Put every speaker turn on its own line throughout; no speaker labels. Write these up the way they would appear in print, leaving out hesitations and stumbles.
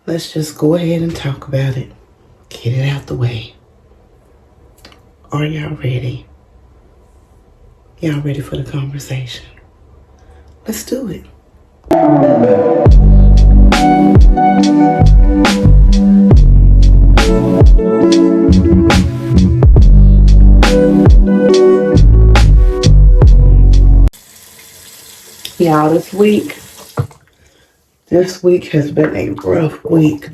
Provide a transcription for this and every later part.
Let's just go ahead and talk about it. Get it out the way. Are y'all ready? Y'all ready for the conversation? Let's do it. Y'all, this week has been a rough week.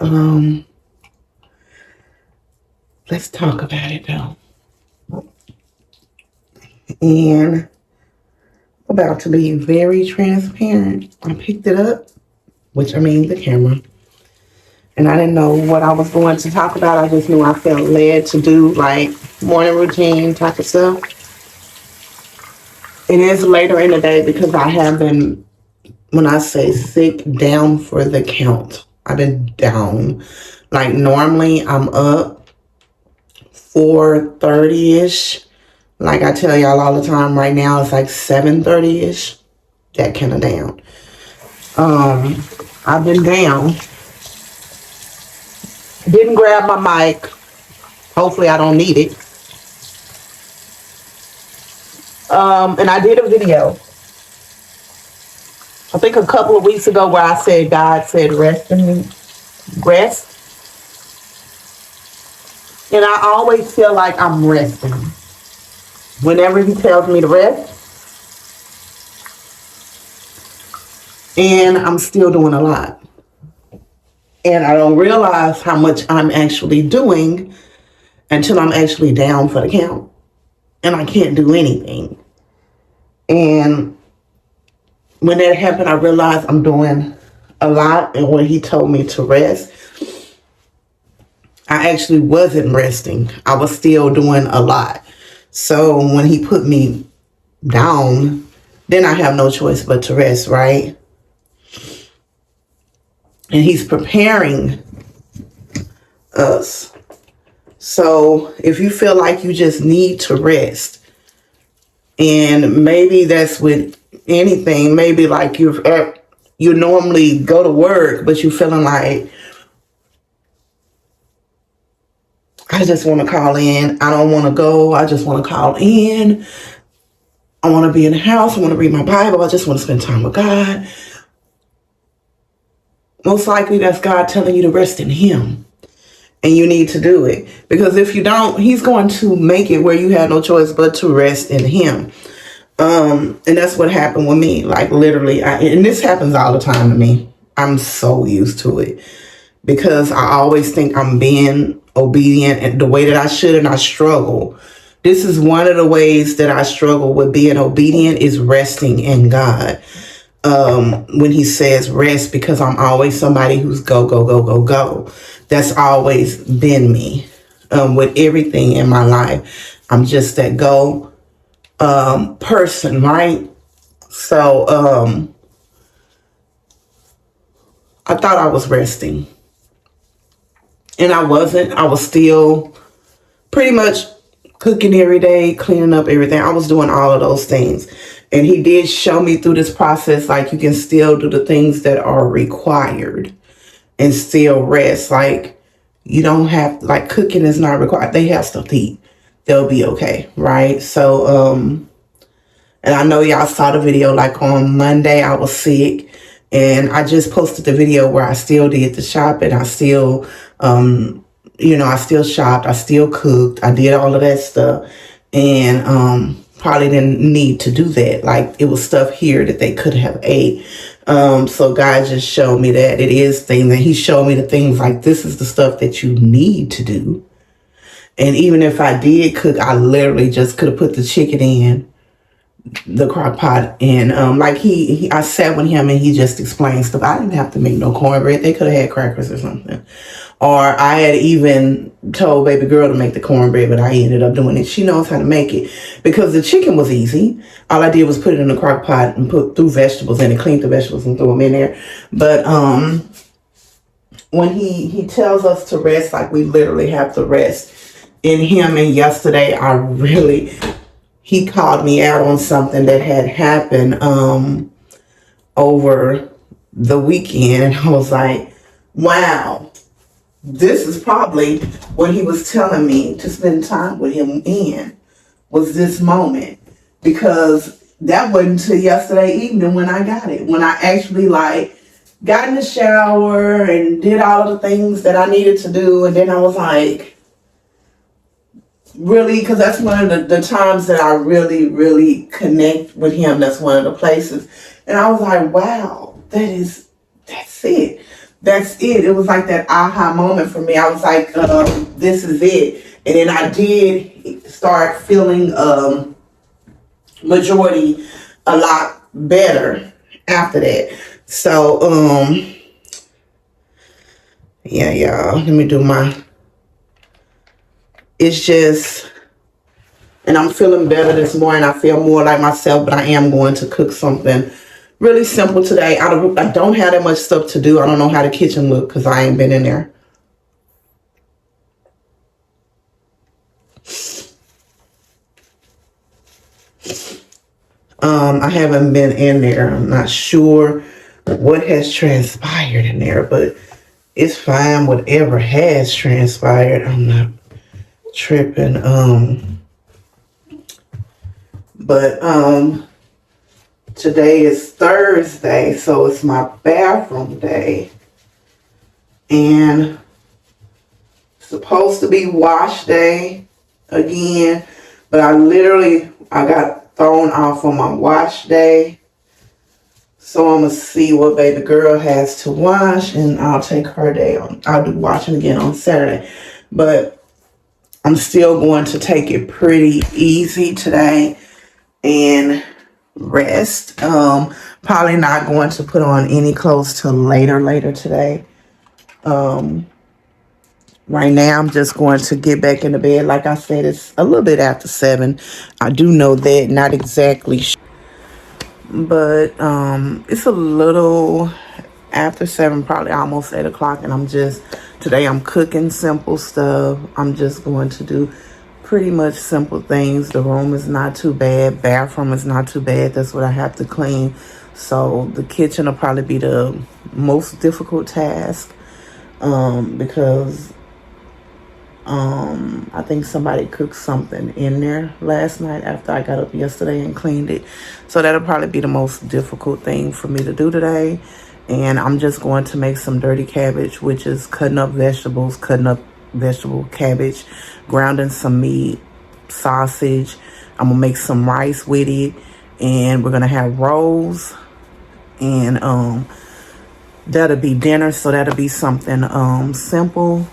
Let's talk about it though. And about to be very transparent. I picked it up, the camera. And I didn't know what I was going to talk about. I just knew I felt led to do like morning routine type of stuff. It is later in the day because I have been, when I say sick, down for the count. I've been down. Like normally I'm up 4:30-ish. Like I tell y'all all the time, right now it's like 7:30-ish. That kind of down. I've been down. Didn't grab my mic. Hopefully I don't need it. And I did a video, I think a couple of weeks ago, where I said God said rest in me. Rest. And I always feel like I'm resting. Whenever he tells me to rest. And I'm still doing a lot. And I don't realize how much I'm actually doing until I'm actually down for the count. And I can't do anything. And when that happened, I realized I'm doing a lot. And when he told me to rest, I actually wasn't resting. I was still doing a lot. So when he put me down, then I have no choice but to rest, right? And he's preparing us. So if you feel like you just need to rest, and maybe that's with anything, maybe like you normally go to work, but you're feeling like, I just want to call in. I don't want to go. I just want to call in. I want to be in the house. I want to read my Bible. I just want to spend time with God. Most likely that's God telling you to rest in him. And you need to do it. Because if you don't, he's going to make it where you have no choice but to rest in him. And that's what happened with me. Like literally, and this happens all the time to me. I'm so used to it. Because I always think I'm being obedient and the way that I should, and I struggle. This is one of the ways that I struggle with being obedient, is resting in God. When he says rest, because I'm always somebody who's go, go, go, go, go. That's always been me. With everything in my life, I'm just that go person, right? So I thought I was resting. And I wasn't. I was still pretty much cooking every day, cleaning up everything. I was doing all of those things. And he did show me through this process, like you can still do the things that are required and still rest. Like you don't have, like cooking is not required. They have stuff to eat. They'll be okay, right? So, and I know y'all saw the video, like on Monday I was sick. And I just posted the video where I still did the shopping. I still, I still shopped. I still cooked. I did all of that stuff. And probably didn't need to do that. Like it was stuff here that they could have ate. So God just showed me that it is things that he showed me the things like this is the stuff that you need to do. And even if I did cook, I literally just could have put the chicken in the crock pot. And like I sat with him and he just explained stuff. I didn't have to make no cornbread. They could have had crackers or something. Or I had even told baby girl to make the cornbread, but I ended up doing it. She knows how to make it because the chicken was easy. All I did was put it in the crock pot and threw vegetables in it, cleaned the vegetables and threw them in there. But when he tells us to rest, like we literally have to rest in him. And yesterday he called me out on something that had happened over the weekend. And I was like, wow, this is probably what he was telling me to spend time with him in, was this moment. Because that wasn't until yesterday evening when I got it. When I actually got in the shower and did all of the things that I needed to do. And then I was like, really, because that's one of the times that I really, really connect with him. That's one of the places. And I was like, wow, that's it. That's it. It was like that aha moment for me. I was like, this is it. And then I did start feeling majority a lot better after that. So, yeah, y'all, let me do it's just, and I'm feeling better this morning. I feel more like myself, but I am going to cook something really simple today. I don't have that much stuff to do. I don't know how the kitchen look because I ain't been in there. I haven't been in there. I'm not sure what has transpired in there, but it's fine. Whatever has transpired, I'm not tripping. But today is Thursday, so it's my bathroom day. And supposed to be wash day again, but I got thrown off on my wash day. So I'm gonna see what baby girl has to wash, and I'll take her day on. I'll do washing again on Saturday. But I'm still going to take it pretty easy today and rest. Probably not going to put on any clothes till later today. Right now, I'm just going to get back into bed. Like I said, it's a little bit after 7. I do know that, not exactly, but it's a little after 7, probably almost 8 o'clock. And today I'm cooking simple stuff. I'm just going to do pretty much simple things. The room is not too bad. Bathroom is not too bad. That's what I have to clean. So the kitchen will probably be the most difficult task because I think somebody cooked something in there last night after I got up yesterday and cleaned it. So that'll probably be the most difficult thing for me to do today. And I'm just going to make some dirty cabbage, which is cutting up vegetable cabbage, grounding some meat, sausage. I'm gonna make some rice with it, and we're gonna have rolls, and that'll be dinner. So that'll be something simple.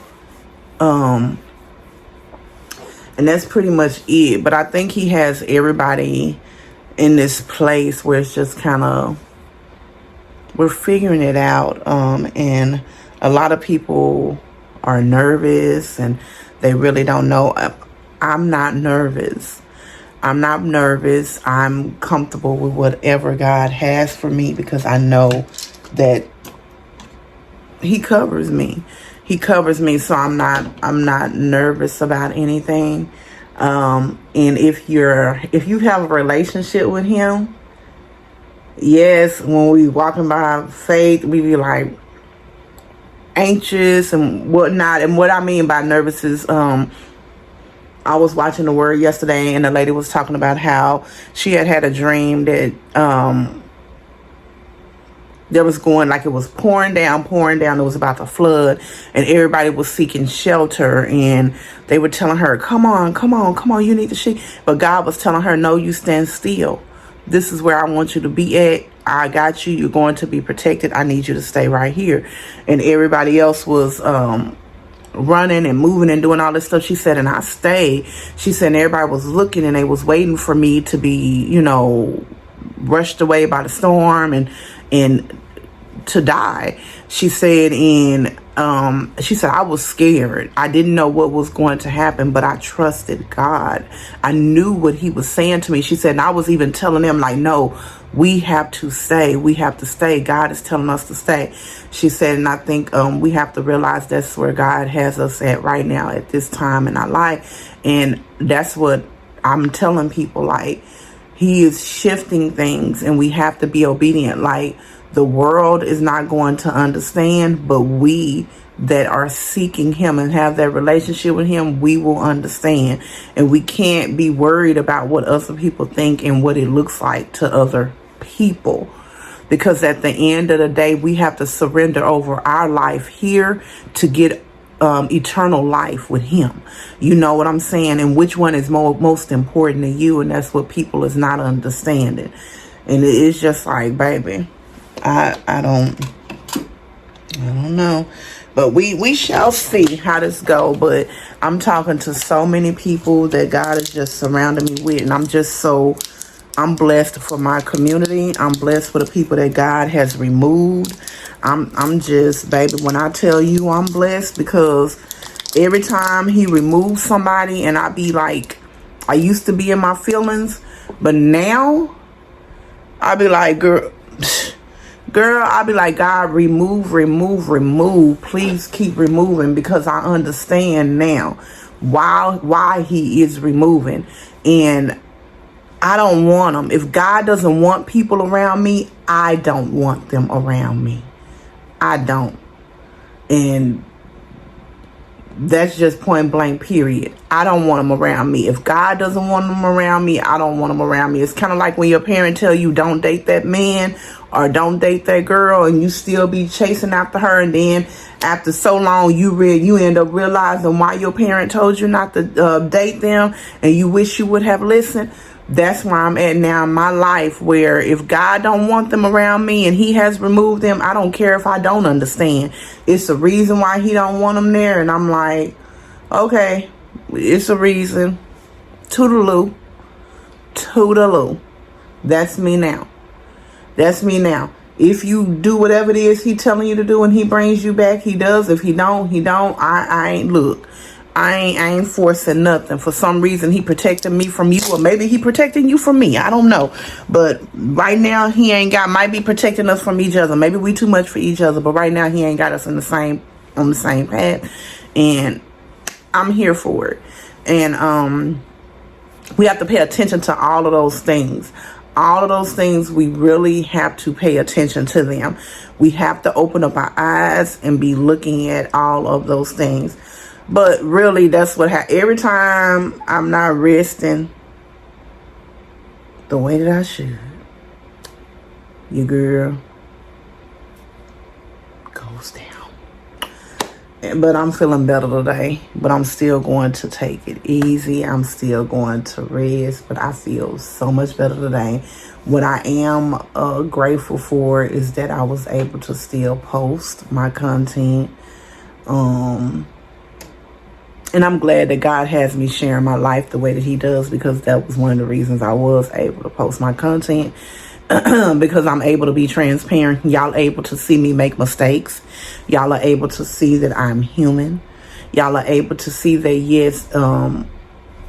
And that's pretty much it. But I think he has everybody in this place where it's just kind of, we're figuring it out. And a lot of people are nervous and they really don't know. I'm not nervous. I'm comfortable with whatever God has for me because I know that he covers me. So I'm not nervous about anything. And if you have a relationship with him, yes, when we walking by faith, we be like anxious and whatnot. And what I mean by nervous is I was watching the Word yesterday, and the lady was talking about how she had a dream that there was going, like it was pouring down. It was about to flood, and everybody was seeking shelter, and they were telling her, come on, you need to see. But God was telling her, no, you stand still. This is where I want you to be at. I got you. You're going to be protected. I need you to stay right here. And everybody else was running and moving and doing all this stuff. She said, and I stayed. She said, and everybody was looking, and they was waiting for me to be, rushed away by the storm and to die. She said, and she said, I was scared. I didn't know what was going to happen, but I trusted God. I knew what he was saying to me. She said, and I was even telling them, like, no, we have to stay. We have to stay. God is telling us to stay. She said, and I think we have to realize that's where God has us at right now at this time in our life. And that's what I'm telling people, like, he is shifting things and we have to be obedient. Like The world is not going to understand, but we that are seeking him and have that relationship with him, we will understand. And we can't be worried about what other people think and what it looks like to other people. Because at the end of the day, we have to surrender over our life here to get eternal life with him. You know what I'm saying? And which one is most important to you? And that's what people is not understanding. And it's just like, baby, I don't know. But we shall see how this go. But I'm talking to so many people that God is just surrounding me with. And I'm blessed for my community. I'm blessed for the people that God has removed. I'm just, baby, when I tell you I'm blessed, because every time he removes somebody and I be like, I used to be in my feelings, but now I be like, girl, I be like, God, remove. Please keep removing, because I understand now why he is removing. And I don't want them. If God doesn't want people around me, I don't want them around me. I don't. And that's just point blank, period. I don't want them around me. If God doesn't want them around me, I don't want them around me. It's kind of like when your parent tell you don't date that man or don't date that girl, and you still be chasing after her, and then after so long you end up realizing why your parent told you not to date them, and you wish you would have listened. That's where I'm at now in my life, where if God don't want them around me and he has removed them, I don't care if I don't understand. It's a reason why he don't want them there. And I'm like, okay, it's a reason. Toodaloo. That's me now. If you do whatever it is he telling you to do and he brings you back, he does. If he don't, he don't. I ain't forcing nothing. For some reason, he protected me from you, or maybe he protecting you from me. I don't know. But right now, he ain't might be protecting us from each other. Maybe we too much for each other, but right now he ain't got us on the same path. And I'm here for it. And we have to pay attention to all of those things. All of those things, we really have to pay attention to them. We have to open up our eyes and be looking at all of those things. But really, that's what happens. Every time I'm not resting the way that I should, your girl goes down. But I'm feeling better today. But I'm still going to take it easy. I'm still going to rest. But I feel so much better today. What I am grateful for is that I was able to still post my content. And I'm glad that God has me sharing my life the way that he does, because that was one of the reasons I was able to post my content. Because I'm able to be transparent. Y'all able to see me make mistakes. Y'all are able to see that I'm human. Y'all are able to see that, yes,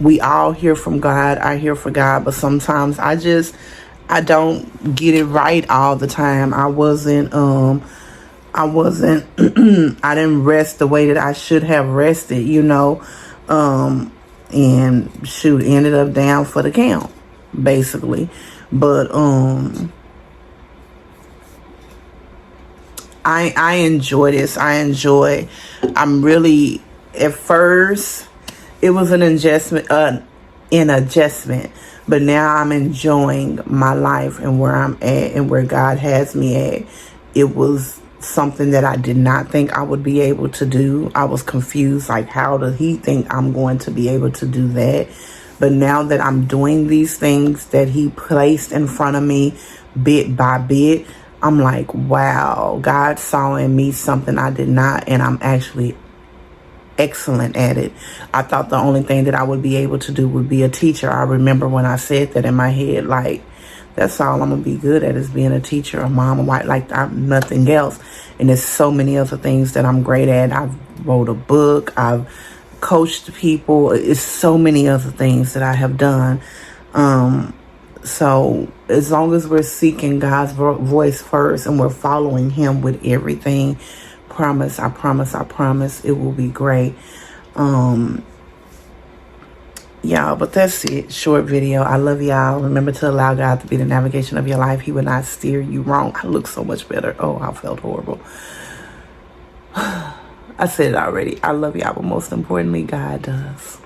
we all hear from God. I hear from God. But sometimes I don't get it right all the time. I didn't rest the way that I should have rested, and shoot, ended up down for the count, basically. But I enjoy this. I'm really, at first it was an adjustment, but now I'm enjoying my life and where I'm at and where God has me at. It was something that I did not think I would be able to do. I was confused, like, how does he think I'm going to be able to do that? But now that I'm doing these things that he placed in front of me bit by bit, I'm like, wow, God saw in me something I did not, and I'm actually excellent at it. I thought the only thing that I would be able to do would be a teacher. I remember when I said that in my head, like, that's all I'm going to be good at, is being a teacher, a mom, a wife, like I'm nothing else. And there's so many other things that I'm great at. I've wrote a book. I've coached people. It's so many other things that I have done. So as long as we're seeking God's voice first and we're following him with everything, I promise, it will be great. y'all, but that's it. Short video. I love y'all. Remember to allow God to be the navigation of your life. He will not steer you wrong. I look so much better. Oh, I felt horrible. I said it already. I love y'all, but most importantly, God does.